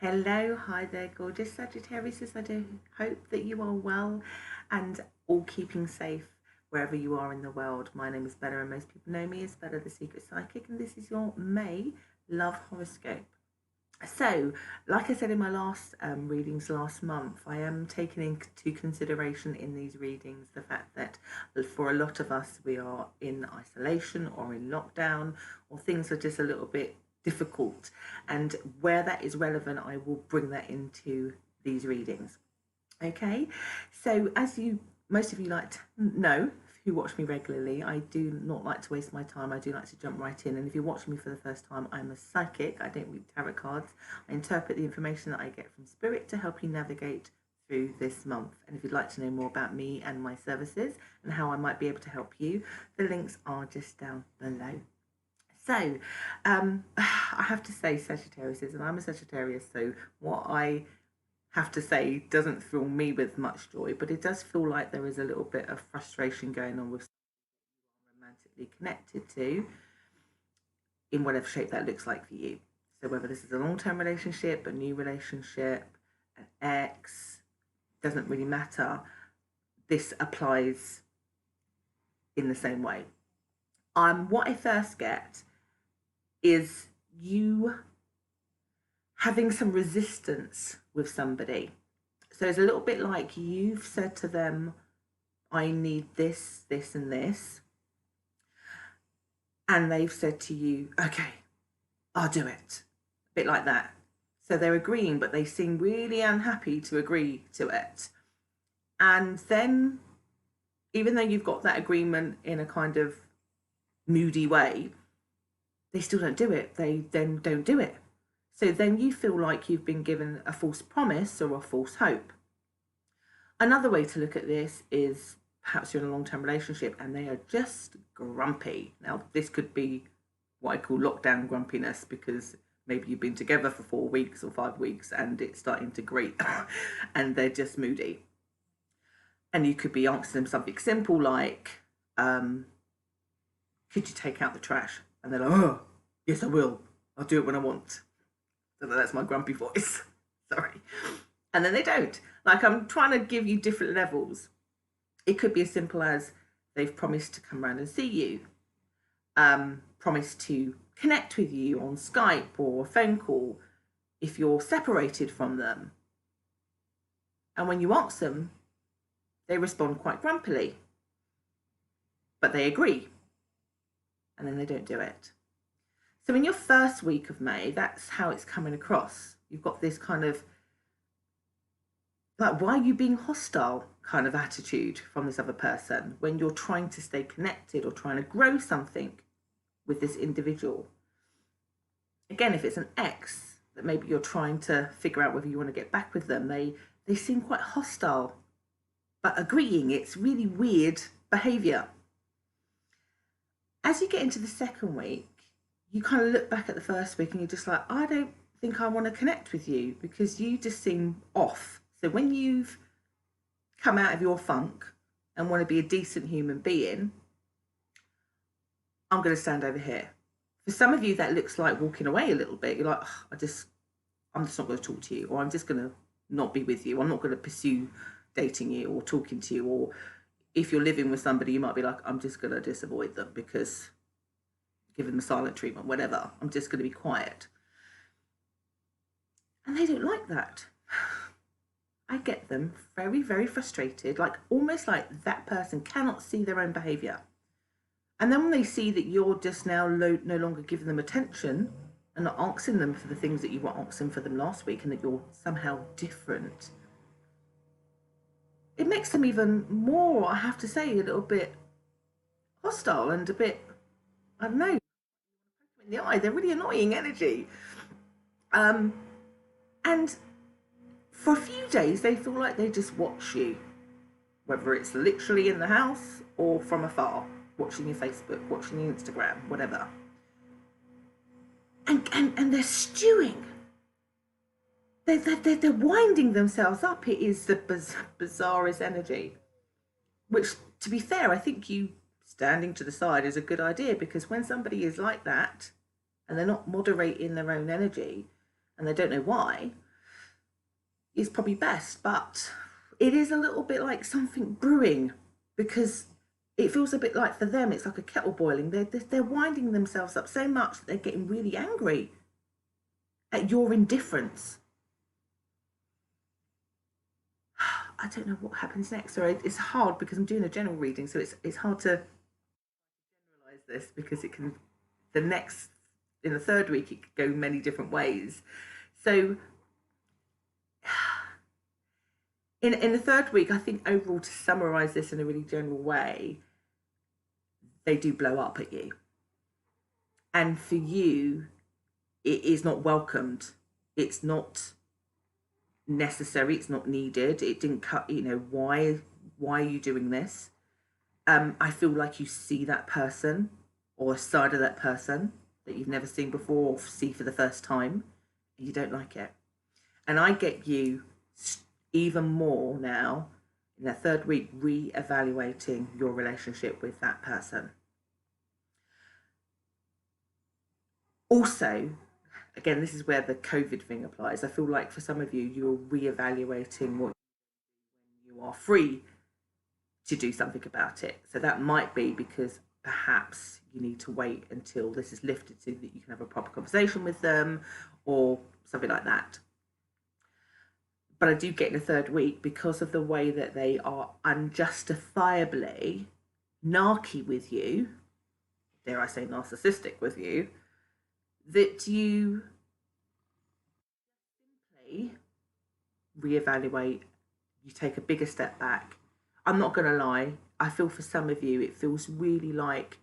Hello, hi there, gorgeous Sagittarius. I do hope that you are well and all keeping safe wherever you are in the world. My name is Bella, and most people know me as Bella the Secret Psychic, and this is your May love horoscope. So, like I said in my last readings last month, I am taking into consideration in these readings the fact that for a lot of us, we are in isolation or in lockdown, or things are just a little bit difficult. And where that is relevant, I will bring that into these readings. Okay, so as you most of you like to know, who watch me regularly, I do not like to waste my time. I do like to jump right in. And if you're watching me for the first time, I'm a psychic. I don't read tarot cards. I interpret the information that I get from spirit to help you navigate through this month. And if you'd like to know more about me and my services and how I might be able to help you, the links are just down below. So, I have to say, Sagittarius, and I'm a Sagittarius, so what I have to say doesn't fill me with much joy, but it does feel like there is a little bit of frustration going on with romantically connected to, in whatever shape that looks like for you. So whether this is a long-term relationship, a new relationship, an ex, doesn't really matter. This applies in the same way. What I first get is you having some resistance with somebody. So it's a little bit like you've said to them, I need this, this, and this. And they've said to you, okay, I'll do it. A bit like that. So they're agreeing, but they seem really unhappy to agree to it. And then, even though you've got that agreement in a kind of moody way, they still don't do it. They then don't do it. So then you feel like you've been given a false promise or a false hope. Another way to look at this is perhaps you're in a long-term relationship and they are just grumpy. Now, this could be what I call lockdown grumpiness, because maybe you've been together for 4 weeks or 5 weeks and it's starting to grate and they're just moody. And you could be asking them something simple like, could you take out the trash? And they're like, oh, yes, I will. I'll do it when I want. So that's my grumpy voice. Sorry. And then they don't. Like, I'm trying to give you different levels. It could be as simple as they've promised to come around and see you, promised to connect with you on Skype or a phone call if you're separated from them. And when you ask them, they respond quite grumpily, but they agree. And then they don't do it. So in your first week of May, that's how it's coming across. You've got this kind of, like, why are you being hostile kind of attitude from this other person when you're trying to stay connected or trying to grow something with this individual. Again, if it's an ex that maybe you're trying to figure out whether you want to get back with them, they seem quite hostile, but agreeing. It's really weird behavior. As you get into the second week, you kind of look back at the first week and you're just like, I don't think I want to connect with you because you just seem off. So when you've come out of your funk and want to be a decent human being, I'm going to stand over here. For some of you, that looks like walking away a little bit. You're like, oh, I'm just not going to talk to you, or I'm just going to not be with you. I'm not going to pursue dating you or talking to you. Or if you're living with somebody, you might be like, I'm just going to just avoid them because give them the silent treatment, whatever. I'm just going to be quiet. And they don't like that. I get them very, very frustrated, like almost like that person cannot see their own behavior. And then when they see that you're just now no longer giving them attention and not asking them for the things that you were asking for them last week, and that you're somehow different, it makes them even more, I have to say, a little bit hostile and a bit, I don't know, in the eye. They're really annoying energy. And for a few days, they feel like they just watch you, whether it's literally in the house or from afar, watching your Facebook, watching your Instagram, whatever. And they're stewing. They're winding themselves up. It is the bizarrest energy. Which, to be fair, I think you standing to the side is a good idea, because when somebody is like that and they're not moderating their own energy and they don't know why, is probably best, but it is a little bit like something brewing, because it feels a bit like, for them, it's like a kettle boiling. They're winding themselves up so much that they're getting really angry at your indifference. I don't know what happens next. Sorry, it's hard because I'm doing a general reading, so it's hard to generalize this, because it can, the next, in the third week, it could go many different ways. So in the third week, I think overall, to summarize this in a really general way, they do blow up at you. And for you, it is not welcomed. It's not necessary. It's not needed. It didn't cut, why are you doing this? I feel like you see that person, or a side of that person that you've never seen before, or see for the first time, and you don't like it. And I get you even more now in the third week, re-evaluating your relationship with that person. Also, again, this is where the COVID thing applies. I feel like for some of you, you're re-evaluating what you are free to do something about it. So that might be because perhaps you need to wait until this is lifted so that you can have a proper conversation with them, or something like that. But I do get in the third week, because of the way that they are unjustifiably narky with you, dare I say narcissistic with you, that you simply reevaluate, you take a bigger step back. I'm not going to lie, I feel for some of you, it feels really like,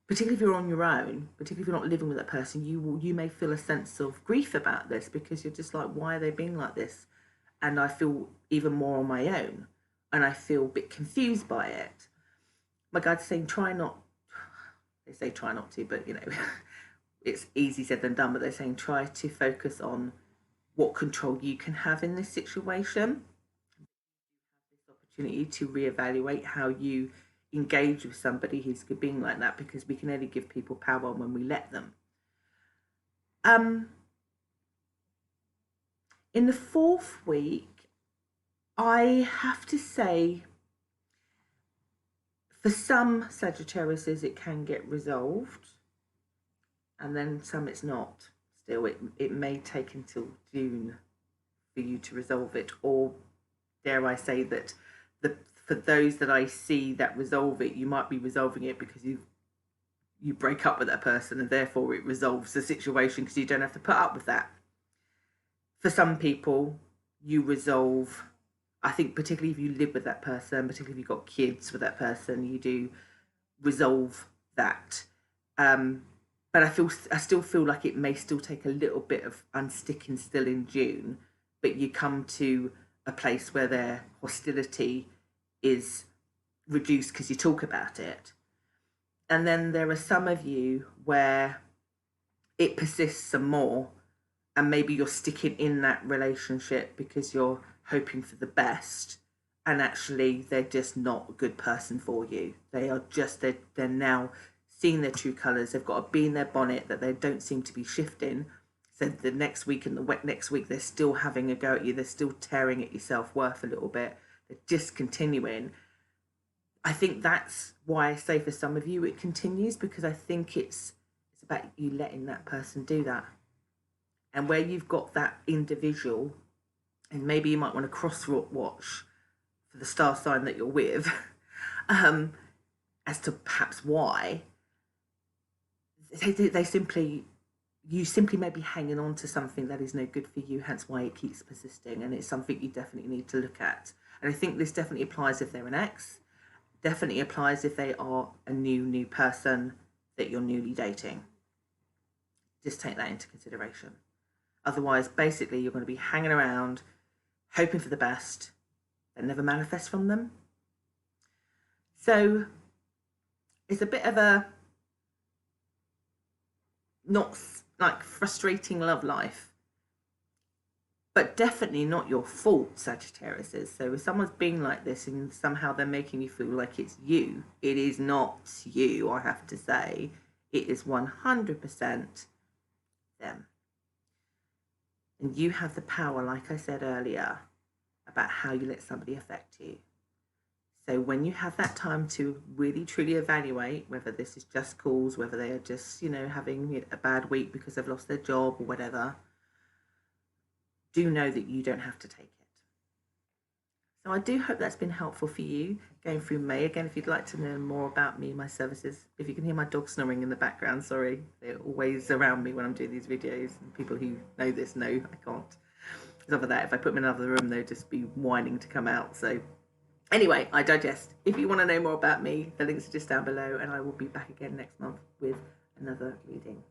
particularly if you're on your own, particularly if you're not living with that person, you may feel a sense of grief about this, because you're just like, why are they being like this? And I feel even more on my own, and I feel a bit confused by it. My God's saying, try not, they say try not to, but it's easy said than done, but they're saying try to focus on what control you can have in this situation. This opportunity to reevaluate how you engage with somebody who's being like that, because we can only give people power when we let them. In the fourth week, I have to say, for some Sagittariuses, it can get resolved, and then some it's not. Still, it may take until June for you to resolve it, or dare I say that for those that I see that resolve it, you might be resolving it because you break up with that person, and therefore it resolves the situation because you don't have to put up with that. For some people, you resolve, I think, particularly if you live with that person, particularly if you've got kids with that person, you do resolve that. But I still feel like it may still take a little bit of unsticking still in June, but you come to a place where their hostility is reduced because you talk about it. And then there are some of you where it persists some more, and maybe you're sticking in that relationship because you're hoping for the best, and actually they're just not a good person for you. They are just, they're now seeing their true colours. They've got a bee in their bonnet that they don't seem to be shifting. So the next week and the next week, they're still having a go at you. They're still tearing at your self-worth a little bit. They're just continuing. I think that's why I say for some of you it continues, because I think it's about you letting that person do that. And where you've got that individual, and maybe you might want to cross-watch for the star sign that you're with, as to perhaps why, they simply, you simply may be hanging on to something that is no good for you, hence why it keeps persisting, and it's something you definitely need to look at. And I think this definitely applies if they're an ex, definitely applies if they are a new person that you're newly dating. Just take that into consideration. Otherwise, basically, you're going to be hanging around, hoping for the best, that never manifests from them. So it's a bit of a not like frustrating love life, but definitely not your fault, Sagittarius is. So if someone's being like this and somehow they're making you feel like it's you, it is not you, I have to say. It is 100% them. And you have the power, like I said earlier, about how you let somebody affect you. So when you have that time to really truly evaluate whether this is just cause, whether they are just, having a bad week because they've lost their job or whatever, do know that you don't have to take it. So I do hope that's been helpful for you going through May. Again, if you'd like to know more about me and my services, if you can hear my dog snoring in the background, sorry, they're always around me when I'm doing these videos. And people who know this know I can't. Because other than that, if I put them in another room, they'd just be whining to come out. So anyway, I digest. If you want to know more about me, the links are just down below, and I will be back again next month with another reading.